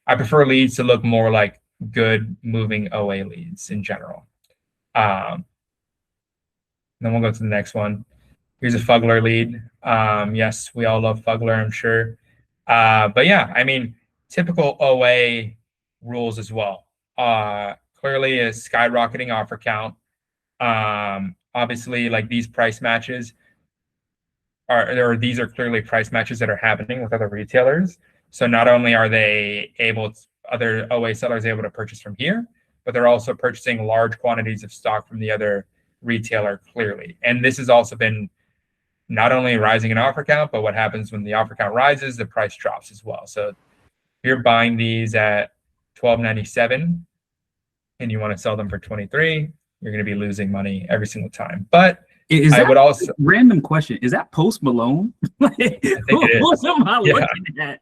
I prefer leads to look more like good moving OA leads in general. Then we'll go to the next one. Here's a Fugler lead. Yes, we all love Fugler, I'm sure. But yeah, I mean, typical OA rules as well. Clearly a skyrocketing offer count. Obviously, like, these price matches these are clearly price matches that are happening with other retailers. So not only are they other OA sellers able to purchase from here, but they're also purchasing large quantities of stock from the other retailer clearly. And this has also been not only rising in offer count, but what happens when the offer count rises, the price drops as well. So if you're buying these at $12.97 and you want to sell them for $23, you're going to be losing money every single time. But I would also, random question, is that Post Malone? I think it is. What am I looking at?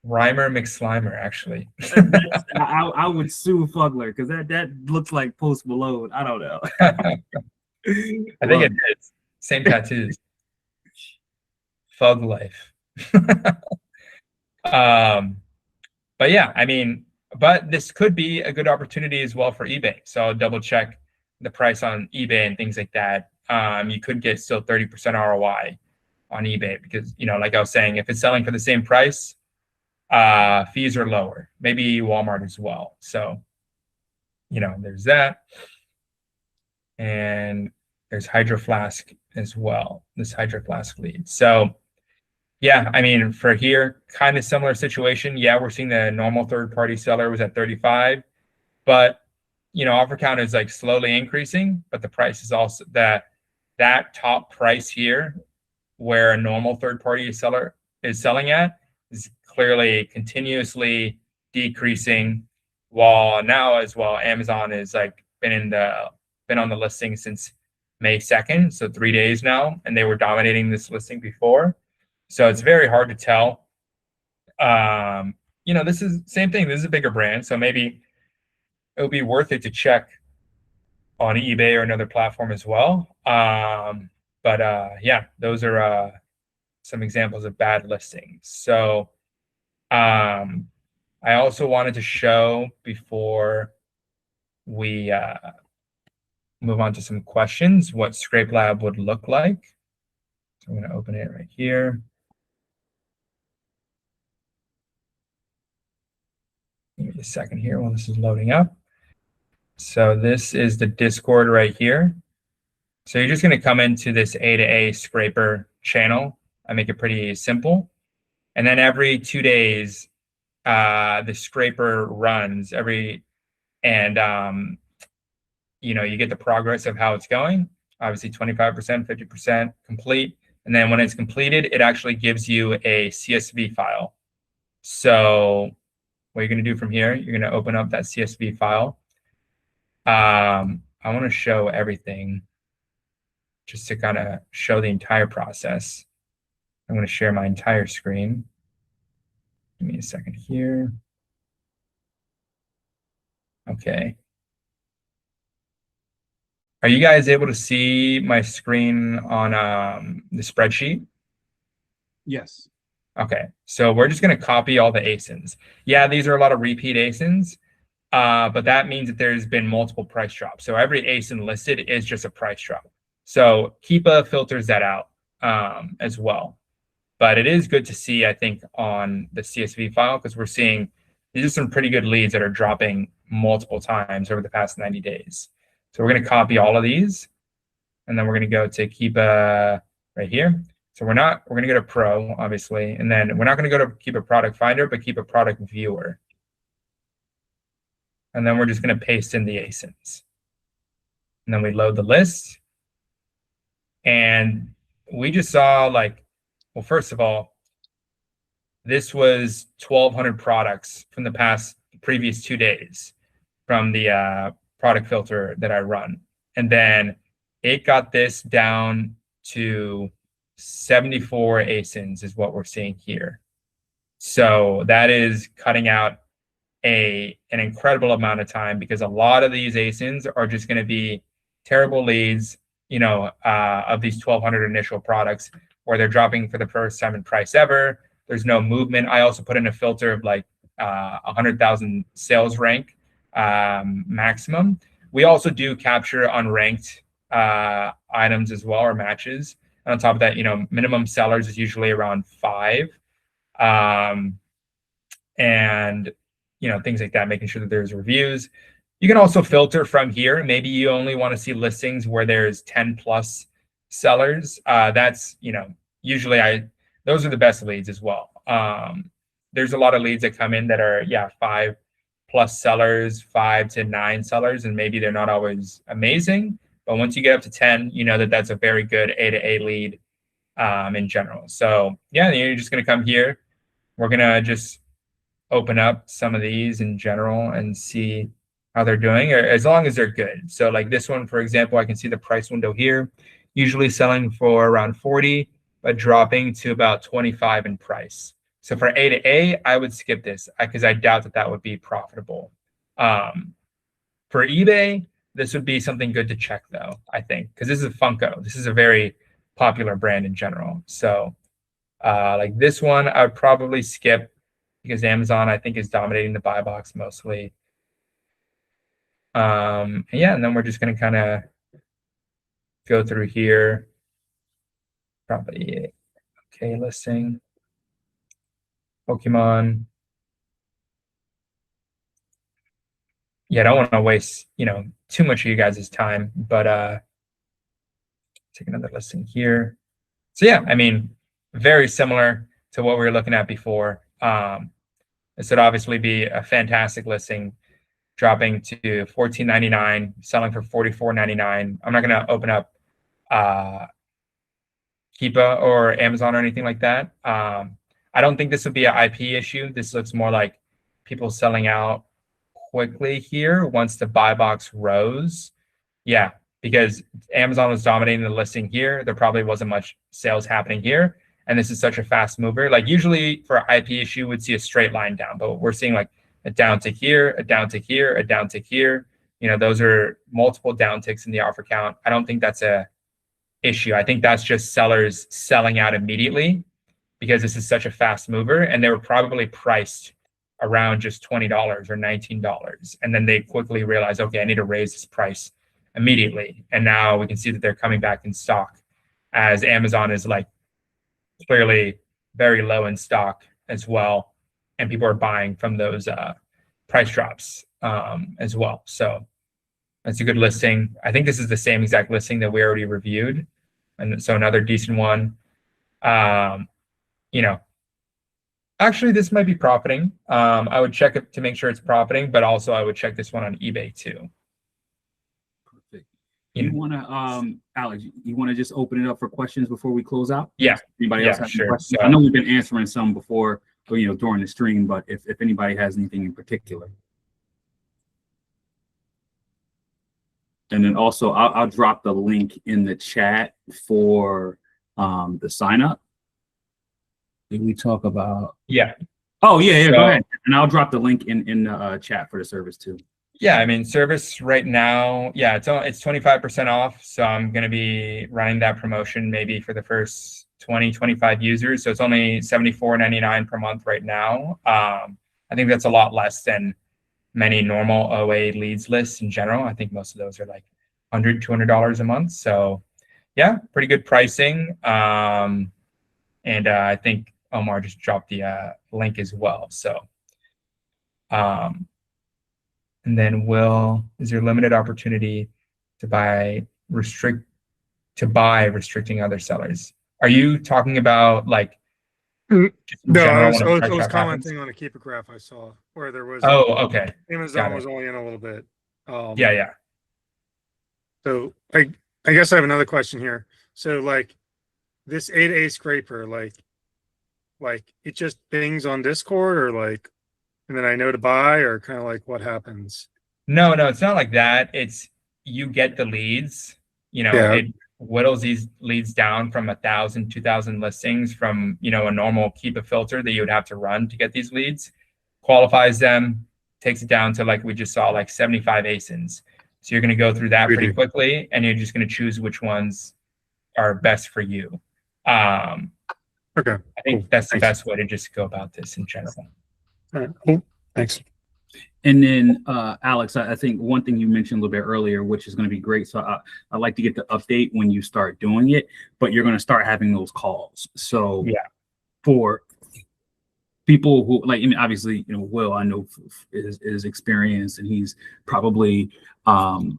Rhymer McSlimer, actually. I would sue Fugler, because that looks like Post Malone. I don't know. I think it is. Same tattoos. Fug life. But yeah, I mean, but this could be a good opportunity as well for eBay. So I'll double check the price on eBay and things like that. You could get still 30% ROI on eBay, because, like I was saying, if it's selling for the same price, fees are lower. Maybe Walmart as well. So, there's that. And there's Hydro Flask as well, this Hydro Flask lead. So Yeah, I mean, for here, kind of similar situation. Yeah, we're seeing the normal third-party seller was at 35, but offer count is like slowly increasing, but the price is also that top price here, where a normal third-party seller is selling at, is clearly continuously decreasing. While now as well, Amazon is like been on the listing since May 2nd, so 3 days now, and they were dominating this listing before. So it's very hard to tell. This is same thing. This is a bigger brand, so maybe it would be worth it to check on eBay or another platform as well. But yeah, those are some examples of bad listings. So I also wanted to show before we move on to some questions what Scrape Lab would look like. So I'm going to open it right here. Give me a second here while this is loading up. So this is the Discord right here. So you're just going to come into this A2A scraper channel. I make it pretty simple. And then every 2 days, the scraper runs you get the progress of how it's going. Obviously 25%, 50% complete. And then when it's completed, it actually gives you a CSV file. So what you're going to do from here, you're going to open up that CSV file. I want to show everything just to kind of show the entire process. I'm going to share my entire screen. Give me a second here. Okay. Are you guys able to see my screen on the spreadsheet? Yes. Okay, so we're just going to copy all the ASINs. Yeah, these are a lot of repeat ASINs, but that means that there's been multiple price drops. So every ASIN listed is just a price drop. So Keepa filters that out as well. But it is good to see, I think, on the CSV file, because we're seeing these are some pretty good leads that are dropping multiple times over the past 90 days. So we're going to copy all of these, and then we're going to go to Keepa right here. So we're going to go to Pro, obviously, and then we're not going to go to Keepa Product Finder, but Keepa Product Viewer. And then we're just going to paste in the ASINs. And then we load the list. And we just saw well, first of all, this was 1,200 products from the previous 2 days from the product filter that I run. And then it got this down to 74 ASINs is what we're seeing here. So that is cutting out an incredible amount of time, because a lot of these ASINs are just going to be terrible leads, of these 1,200 initial products where they're dropping for the first time in price ever. There's no movement. I also put in a filter of 100,000 sales rank maximum. We also do capture unranked items as well, or matches. And on top of that, minimum sellers is usually around 5. And, things like that, making sure that there's reviews. You can also filter from here. Maybe you only want to see listings where there's 10 plus sellers. That's, usually those are the best leads as well. There's a lot of leads that come in that are, 5 plus sellers, 5 to 9 sellers, and maybe they're not always amazing. But once you get up to 10, that's a very good A2A lead in general. So yeah, you're just going to come here. We're going to just open up some of these in general and see how they're doing, as long as they're good. So like this one, for example, I can see the price window here, usually selling for around 40, but dropping to about 25 in price. So for A2A, I would skip this because I doubt that would be profitable. For eBay, this would be something good to check though, I think, because this is Funko. This is a very popular brand in general. So like this one, I would probably skip because Amazon, I think, is dominating the buy box mostly. And then we're just going to kind of go through here. Probably okay listing. Pokemon. Yeah, I don't want to waste, too much of you guys' time, but take another listing here. So yeah, I mean, very similar. to what we were looking at before. This would obviously be a fantastic listing, dropping to $14.99, selling for $44.99. I'm not going to open up Keepa or Amazon or anything like that. I don't think this would be an IP issue. This looks more like people selling out quickly here once the buy box rose. Yeah, because Amazon was dominating the listing here. There probably wasn't much sales happening here. And this is such a fast mover. Like usually for an IP issue, we'd see a straight line down, but we're seeing like a down tick here, a down tick here, a down tick here. You know, those are multiple down ticks in the offer count. I don't think that's a issue. I think that's just sellers selling out immediately because this is such a fast mover, and they were probably priced around just $20 or $19. And then they quickly realized, okay, I need to raise this price immediately. And now we can see that they're coming back in stock as Amazon is like clearly very low in stock as well. And people are buying from those price drops as well. So that's a good listing. I think this is the same exact listing that we already reviewed. And so another decent one. You know, actually, this might be profiting. I would check it to make sure it's profiting, but also I would check this one on eBay too. Perfect. You want to, Alex, you want to just open it up for questions before we close out? Yeah. Anybody else have any sure. questions? So, I know we've been answering some before, you know, during the stream, but if anybody has anything in particular. And then also, I'll drop the link in the chat for the sign up. Did we talk about? Yeah. Oh, yeah, So, go ahead. And I'll drop the link in the chat for the service too. Yeah, I mean, service right now, yeah, it's 25% off. So I'm going to be running that promotion maybe for the first 20, 25 users. So it's only $74.99 per month right now. I think that's a lot less than many normal OA leads lists in general. I think most of those are like $100, $200 a month. So yeah, pretty good pricing. And I think Omar just dropped the link as well. So, and then is there limited opportunity to buy restricting other sellers? Are you talking about like? No, I was commenting commenting on a Keepa graph I saw where there was. Oh, okay. Amazon was only in a little bit. Yeah. So I guess I have another question here. So like this A2A scraper, like it just pings on Discord or like, and then I know to buy, or kind of like what happens? No, it's not like that. It's you get the leads, you know, Yeah. It whittles these leads down from 1,000, 2,000 listings from, you know, a normal Keepa filter that you would have to run to get these leads, qualifies them, takes it down to like we just saw, like 75 ASINs. So you're going to go through that pretty quickly, and you're just going to choose which ones are best for you. Okay. I think that's the best way to just go about this in general. All right. Cool. Thanks. And then, Alex, I think one thing you mentioned a little bit earlier, which is going to be great. So I'd like to get the update when you start doing it, but you're going to start having those calls. So yeah, for people who like, I mean, obviously, you know, Will, I know is experienced, and he's probably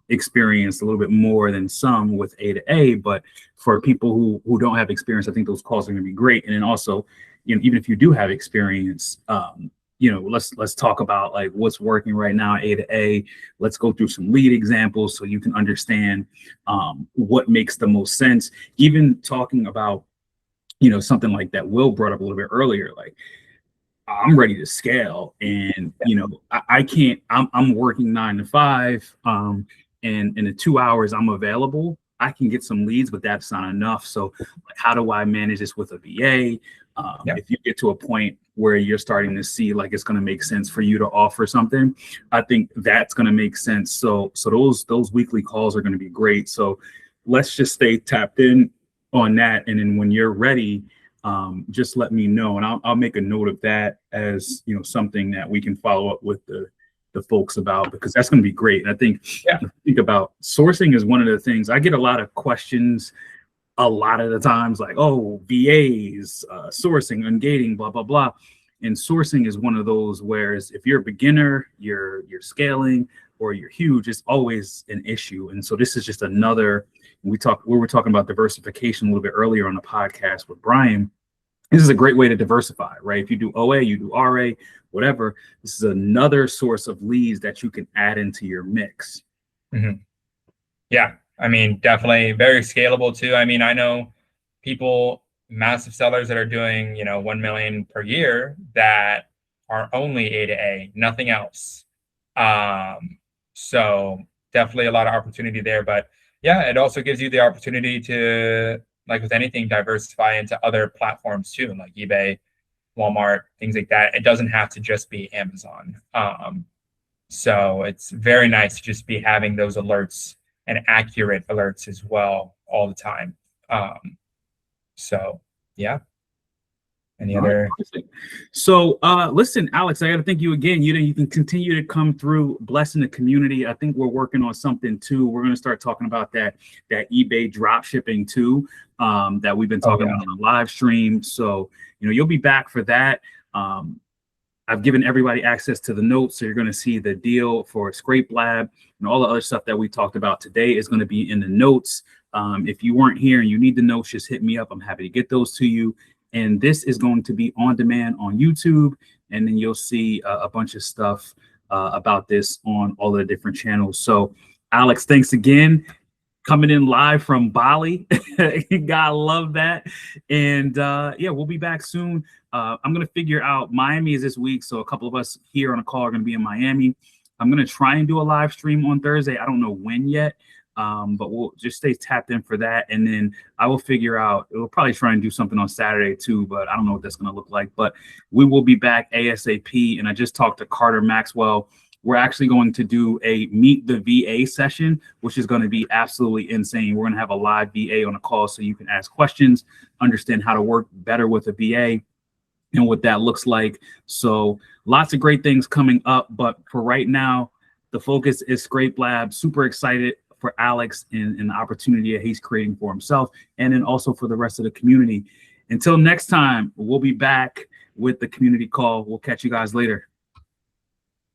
experienced a little bit more than some with A2A, but for people who don't have experience, I think those calls are going to be great. And then also, you know, even if you do have experience, you know, let's talk about like what's working right now at A2A. Let's go through some lead examples so you can understand what makes the most sense. Even talking about, you know, something like that Will brought up a little bit earlier, like I'm ready to scale, and you know, I can't. I'm working 9 to 5, and in the 2 hours I'm available, I can get some leads, but that's not enough. So like, how do I manage this with a VA? If you get to a point where you're starting to see like it's going to make sense for you to offer something, I think that's going to make sense. So those weekly calls are going to be great. So let's just stay tapped in on that, and then when you're ready, just let me know, and I'll make a note of that as, you know, something that we can follow up with the folks about, because that's going to be great. And I think think about sourcing is one of the things I get a lot of questions a lot of the times, like, oh, VAs, sourcing, ungating, blah, blah, blah. And sourcing is one of those where if you're a beginner, you're scaling, or you're huge, it's always an issue. And so this is just another, we were talking about diversification a little bit earlier on the podcast with Brian. This is a great way to diversify, right? If you do OA, you do RA, whatever, this is another source of leads that you can add into your mix. Yeah, I mean, definitely very scalable too. I mean, I know people, massive sellers that are doing, 1 million per year that are only A to A, nothing else. So definitely a lot of opportunity there. But yeah, it also gives you the opportunity to, like with anything, diversify into other platforms too, like eBay, Walmart, things like that. It doesn't have to just be Amazon. So it's very nice to just be having those alerts and accurate alerts as well all the time. So yeah. Any other? So listen, Alex, I got to thank you again. You can continue to come through, blessing the community. I think we're working on something too. We're going to start talking about that eBay drop shipping too, that we've been talking about on a live stream. So you'll be back for that. I've given everybody access to the notes, so you're going to see the deal for Scrape Lab and all the other stuff that we talked about today is going to be in the notes. If you weren't here and you need the notes, just hit me up. I'm happy to get those to you. And this is going to be on demand on YouTube, and then you'll see a bunch of stuff about this on all the different channels. So, Alex, thanks again. Coming in live from Bali. God love that. And yeah, we'll be back soon. I'm going to figure out, Miami is this week, so a couple of us here on a call are going to be in Miami. I'm going to try and do a live stream on Thursday. I don't know when yet. But we'll just stay tapped in for that. And then I will figure out, we'll probably try and do something on Saturday too, but I don't know what that's going to look like. But we will be back ASAP. And I just talked to Carter Maxwell. We're actually going to do a Meet the VA session, which is going to be absolutely insane. We're going to have a live VA on a call so you can ask questions, understand how to work better with a VA and what that looks like. So lots of great things coming up. But for right now, the focus is Scrape Lab. Super excited for Alex and the opportunity that he's creating for himself, and then also for the rest of the community. Until next time, we'll be back with the community call. We'll catch you guys later.